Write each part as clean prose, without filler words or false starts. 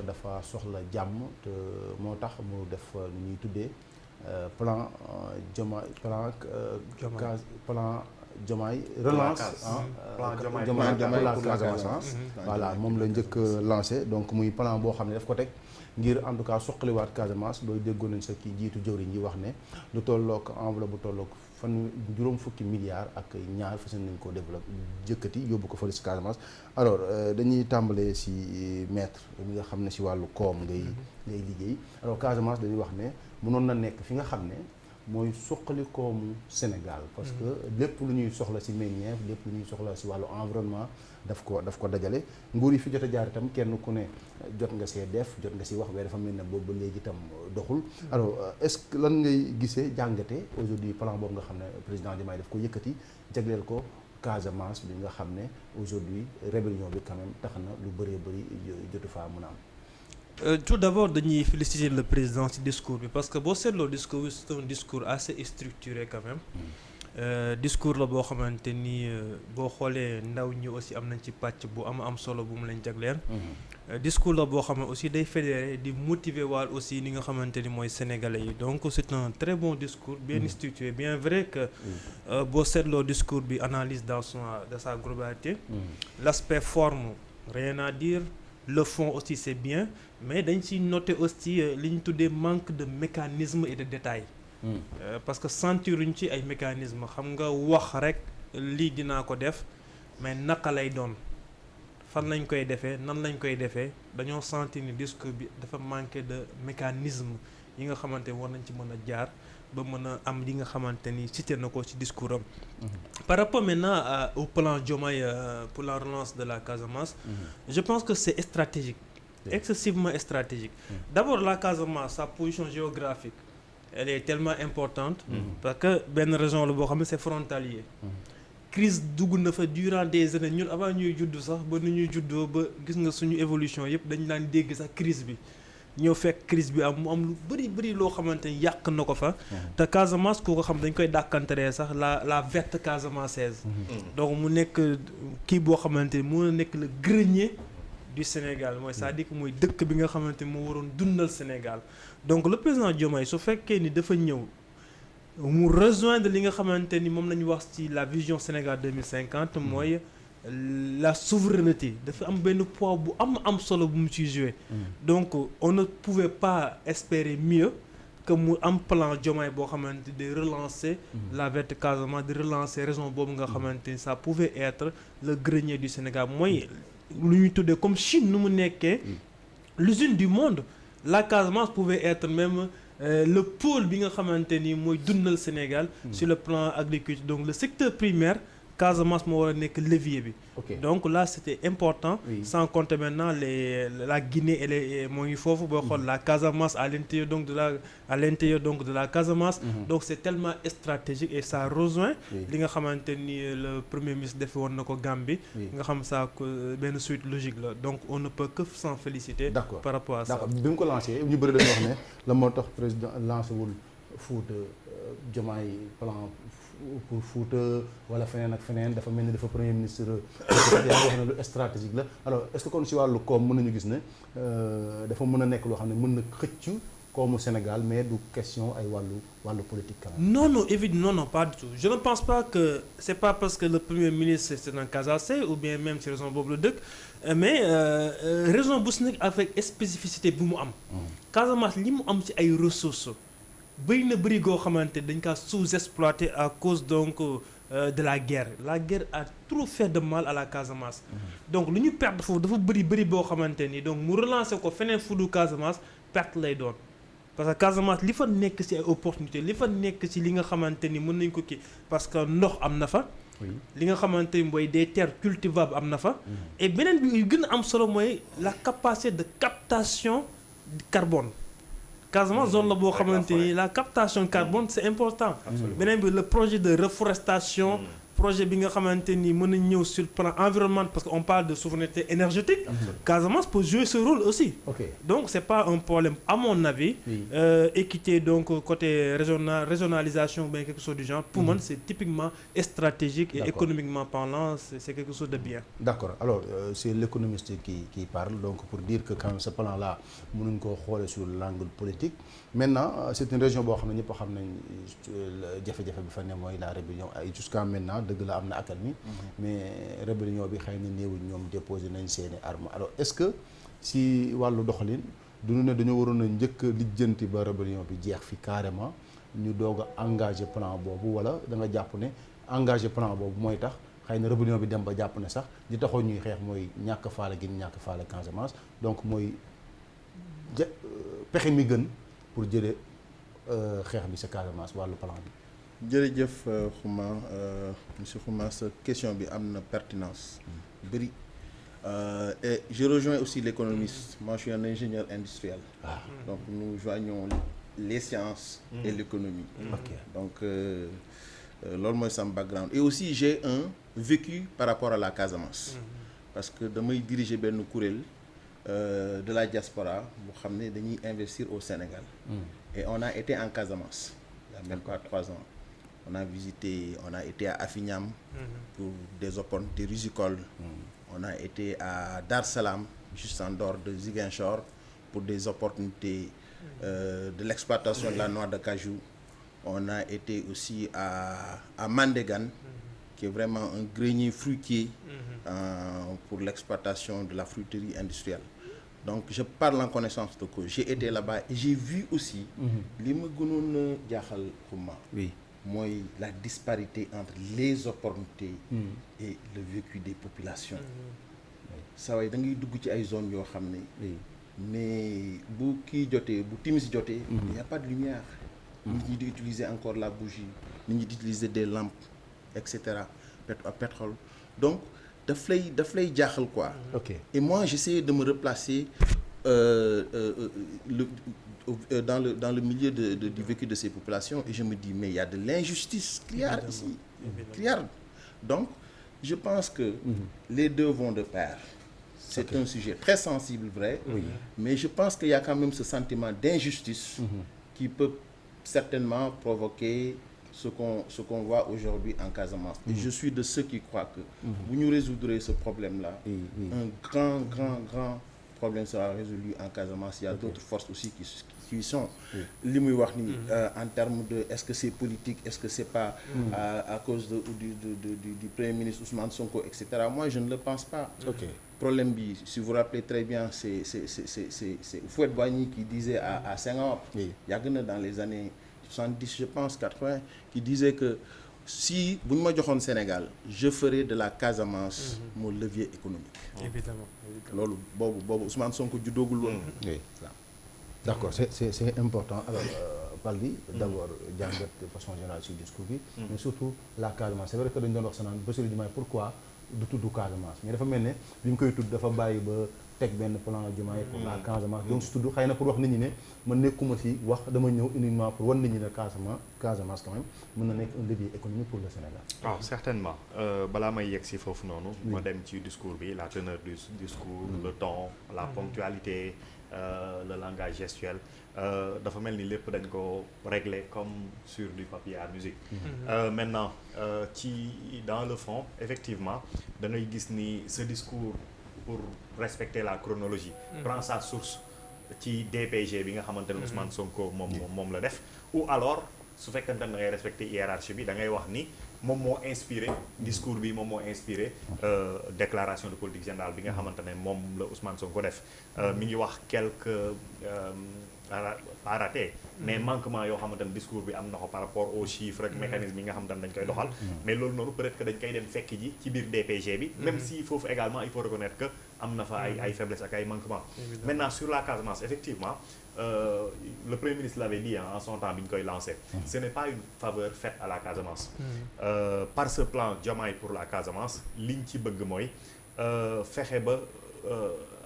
dafa soxla jàmm te moo tax mu def lu ñuy tuddee plan Diomaye relance plan Casamance voilà moom la njëkk lancé donc muy plan boo xam ne daf ko teg ngir en tout cas suqaliwaat Casamance booy déggoon nañ sa kii jiitu jëwriñ yi wax ne lu tollook enveloppe bu tollook juróom fukki milliards ak ñaar fas nañ ko développé jëkkati yóbbu ko fële si Casamance. Alors dañuy tàmbalee si maître mi nga xam ne si wàllu koom ngay liggéey alors Casamance dañuy wax ne mënoon na nekk fi nga xam ne mooy suqali koomu Sénégal parce que lépp lu ñuy soxla si meññeef lépp lu ñuy soxla si wàllu environnement daf ko dajale nguur yi fi jot a jaar itam kenn ku ne jot nga see def jot nga si wax waaye dafa mel ne boobu ba léegi itam doxul. Alors est-ce que lan ngay gisee jàngate aujourd'hui plan boobu nga xam ne président Diomaye daf ko yëkkati jagleel ko Casamance bi nga xam ne aujourd'hui rébellion bi quand même tax na lu bëree bëri jotu faa mën a am. Tout d'abord dañuy féliciter le président ci discours bi parce que boo seetloo discours bi c'est un discours assez structuré quand même. Discours la boo xamante ni boo xoolee ndaw ñi aussi am nañ ci pàcc bu am solo bu mu leen jagleel. Discours la boo xam ne aussi day fédérer di motiver waal aussi ni nga xamante ni mooy sénégalais yi donc c'est un très bon discours bien structuré bien vrai que boo seetloo discours bi analyse dans sa globalité. L'aspect forme rien à dire. Le fond aussi c'est bien mais dañ ci noter aussi li ñu tuddee manque de mécanisme et de détail. Parce que sentiruñ ci ay mécanisme xam nga wax rek lii dinaa ko def mais naka lay doon fan lañ koy defee nan lañ koy defee dañoo sentir ni discours bi dafa manqué de mécanisme yi nga xamante war nañ ci mën a jaar ba mën a am li nga xamante ni cité na ko ci discours am. Par rapport maintenant au plan Diomaye pour la relance de la Casamance. Je pense que c'est stratégique. Excessivement stratégique. D'abord la Casamance sa position géographique elle est tellement importante. Parce que benn région la boo xam ne c'est frontalier. Crise dugg na fa durant des années ñun avant ñuy judd sax ba nu ñuy juddoo ba gis nga suñu évolution yëpp dañu daan dégg sax crise bi. ñëw fekk crise bi mu am lu bëri loo xamante ni yàq na ko fa. te Casamance ku ko xam dañ koy dàkkanteree sax la verte casamançaise. donc mu nekk kii boo xamante ni moo nekk le grenier du Sénégal mooy c'est-à-dire que mooy dëkk bi nga xamante ni moo waroon dundal Sénégal donc le président Diomaye su fekkee ni dafa ñëw mu rejoindre li nga xamante ni moom la ñu wax ci la vision Sénégal 2050 mooy. La souveraineté dafa am benn poids bu am solo bu mu ciy joué. Donc on ne pouvait pas espérer mieux que mu am plan Diomaye boo xamante de relancer la verte Casamance de relancer région boobu nga xamante ni ça pouvait être le grenier du Sénégal mooy lu ñuy tuddee comme Chine nu mu nekkee l'usine du monde la Casamance pouvait être même le pôle bi nga xamante ni mooy dundal Sénégal sur le plan agriculture donc le secteur primaire Casamance moo war a nekk levier bi. Donc là c'était important. Sans compter maintenant la Guinée elle moo ngi foofu boo xool la Casamance à l'intérieur donc de la Casamance. Donc c'est tellement stratégique et ça rejoint. li nga xamante ni le premier ministre defe woon na ko Gambie. nga xam ça benn suite logique la donc on ne peut que s'en féliciter. Par rapport à ça. D'accord bi mu ko lancé ñu bëri dañu wax ne la moo tax président lancé wul Fouta Diomaye plan. pour Fouta wala feneen ak feneen dafa mel ni dafa premier ministre yaa wax ne lu stratégique la alors est-ce que kon si wàllu koom mën nañu gis ne dafa mën a nekk loo xam ne mën na xëcc koomu Sénégal mais du question ay wàllu politique quand même. Non évidemment non pas du tout je ne pense pas que c'est pas parce que le premier ministre c'est un Casamançais ou bien même ci raison boobu la dëkk mais raison bu si nekk avec spécificité bi mu am. Casamance li mu am ci ay ressources. bëri goo xamante dañ kaa sous-exploité à cause donc de la guerre a trop fait de mal à la Casamance. Donc lu ñu perdre foofu dafa bëri boo xamante ni donc mu relancer ko feneen fu du Casamance perte lay doon parce que Casamance li fa nekk ci ay opportunités li fa nekk ci li nga xamante ni mën nañ ko kii parce que ndox am na fa. li nga xamante ni mooy des terres cultivables am na fa. et beneen bi yu gën a am solo mooy la capacité de captation du carbone. Casamance zone la boo xamante ni la captation carbone c'est important. Beneen bi le projet de reforestation projet bi nga xamante ni mën nañ ñëw sur le plan environnemental parce que on parle de souveraineté énergétique. Casamance peut jouer ce rôle aussi. Donc c'est pas un problème à mon avis. Équité donc côté régionalisation ou bien quelque chose du genre. Pour moi c'est typiquement stratégique et économiquement parlant c'est quelque chose de bien. D'accord. Alors c'est l'économiste qui parle donc pour dire que quand même ce plan là mënuñ koo xoole sur l'angle politique. Maintenant c'est une région boo xam ne ñëpp xam nañ jafe-jafe bi fa ne mooy la rébellion ay jusqu'à maintenant dëgg la am na accalmie mais rébellion bi xëy na néewuñ ñoom déposé nañ seeni armes alors est-ce que si wàllu doxalin duñu ne dañoo waroon a njëkk lijjanti ba rébellion bi jeex fi carrément ñu doog a engagé plan boobu wala da nga jàpp ne engagé plan boobu mooy tax xëy na rébellion bi dem ba jàpp ne sax li taxoon ñuy xeex mooy ñàkk faale gi ñàkk faale Casamance donc mooy pexe mi gën pour jëlee xeex bi sa Casamance wàllu plan bi. jërëjëf Xuma monsieur Xuma sa question bi am na pertinence bëri et je rejoins aussi l'économiste. Moi je suis un ingénieur industriel. Donc nous joignons les sciences et l'économie. Donc loolu mooy sama background et aussi j'ai un vécu par rapport à la Casamance. Parce que damay diriger benn kuréel de la diaspora bu xam ne dañuy investir au Sénégal. Et on a été en Casamance il y a même pas 3 ans. On a été à Afignam pour des opportunités rizicoles. On a été à Dar Salam, juste en dehors de Ziguinchor, pour des opportunités de l'exploitation de la noix de cajou. On a été aussi à Mandégan, qui est vraiment un grenier fruitier pour l'exploitation de la fruiterie industrielle. Donc je parle en connaissance de cause. J'ai été là-bas et j'ai vu aussi li ma gënoon a jaaxal Xuma. Mooy la disparité entre les opportunités et le vécu des populations. saa waay da ngay dugg ci ay zones yoo xam ne mais bu kii jotee bu timis jotee il y a pas de lumière. Nit ñi di utiliser encore la bougie, nit ñi di utiliser des lampes et cetera pétrole. Donc daf lay jaaxal quoi. Et moi j'essayais de me replacer dans le milieu du vécu de ces populations et je me dis mais il y a de l'injustice criarde ici, criarde. Donc je pense que les deux vont de pair. C'est un sujet très sensible, vrai, mais je pense qu'il y a quand même ce sentiment d'injustice qui peut certainement provoquer ce qu'on voit aujourd'hui en Casamance. Et je suis de ceux qui croient que vous nous résoudrez ce problème-là, un grand problème sera résolu en Casamance. Il y a d'autres forces aussi qui sont li muy wax ni en termes de est-ce que c'est politique, est-ce que c'est pas à cause du Premier ministre Ousmane Sonko, etc. Moi je ne le pense pas. Problème bi, si vous vous rappelez très bien, c'est Houphouët-Boigny qui disait à Senghor, yàgg na dans les années 70 je pense 80, qui disait que si bu ñu ma joxoon Sénégal je ferai de la Casamance mon levier économique. Évidemment. Loolu boobu Ousmane Sonko juddoogul woon. D'accord, c'est important. Alors Baldi d'abord jàngat de façon générale sur discours bi mais surtout la Casamance. C'est vrai que dañu doon wax sa naan Bassirou Diomaye pourquoi du tudd Casamance mais dafa mel ne bi mu koy tudd dafa bàyyi ba teg benn plan Diomaye pour la Casamance donc si tudd xëy na pour wax nit ñi ne man nekkuma fi wax dama ñëw uniquement pour wan nit ñi ne Casamance quand même mën na nekk un levier économique pour le Sénégal. Certainement balaa may yegg si foofu noonu ma dem ci discours bi la teneur du discours le ton, la ponctualité, le langage gestuel dafa mel ni lépp dañ ko régler comme sur du papier à musique. Maintenant dans le fond effectivement da ngay gis ni ce discours pour respecter la chronologie prend sa source ci DPG bi nga xamante ne Ousmane Sonko moom la def ou alors su fekkante ne da ngay respecter hiérarchie bi da ngay wax ni moom moo inspiré discours bi moom moo inspiré déclaration de politique générale bi nga xamante ne moom la Ousmane Sonko def mi ngi wax quelques pas raté mais manquement yoo xamante ne discours bi am na ko par rapport aux chiffres ak mécanisme yi nga xamante ne dañ koy doxal mais loolu noonu peut-être que dañ koy dem fekk ji ci biir DPG bi même si foofu également il faut reconnaître que am na fa ay faiblesses ak ay manquements. Maintenant sur la Casamance effectivement le Premier ministre l'avait dit en son temps bi ñu koy lancé ce n'est pas une faveur faite à la Casamance. Par ce plan Diomaye pour la Casamance liñ ci bëgg mooy fexe ba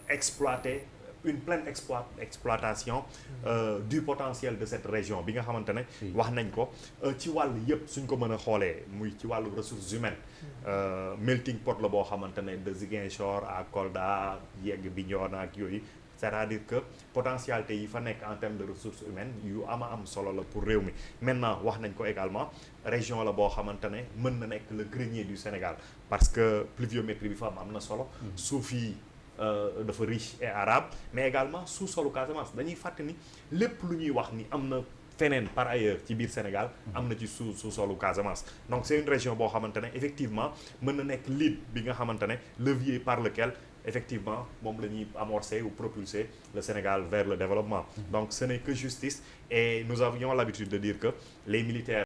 exploiter une pleine exploitation du potentiel de cette région bi nga xamante ne wax nañ ko ci wàll yëpp suñ ko mën a xoolee muy ci wàllu ressources humaines melting pot la boo xamante ne de Ziguinchor à Kolda yegg Bignona ak yooyu c'est-à-dire que potentialité yi fa nekk en termes de ressources humaines yu am solo la pour réew mi maintenant wax nañ ko également région la boo xamante ne mën na nekk le grenier du Sénégal parce que pluviométrie bi fa am na solo suuf yi dafa riche et arabe mais également sous-solu Casamance dañuy fàtte ni lépp lu ñuy wax ni am na feneen par ailleurs ci biir Sénégal am na ci sous-solu Casamance donc c'est une région boo xamante ne effectivement mën na nekk lead bi nga xamante ne levier par lequel effectivement moom la ñuy amorcer ou propulser le Sénégal vers le développement donc ce n'est que justice et nous avions l'habitude de dire que les militaires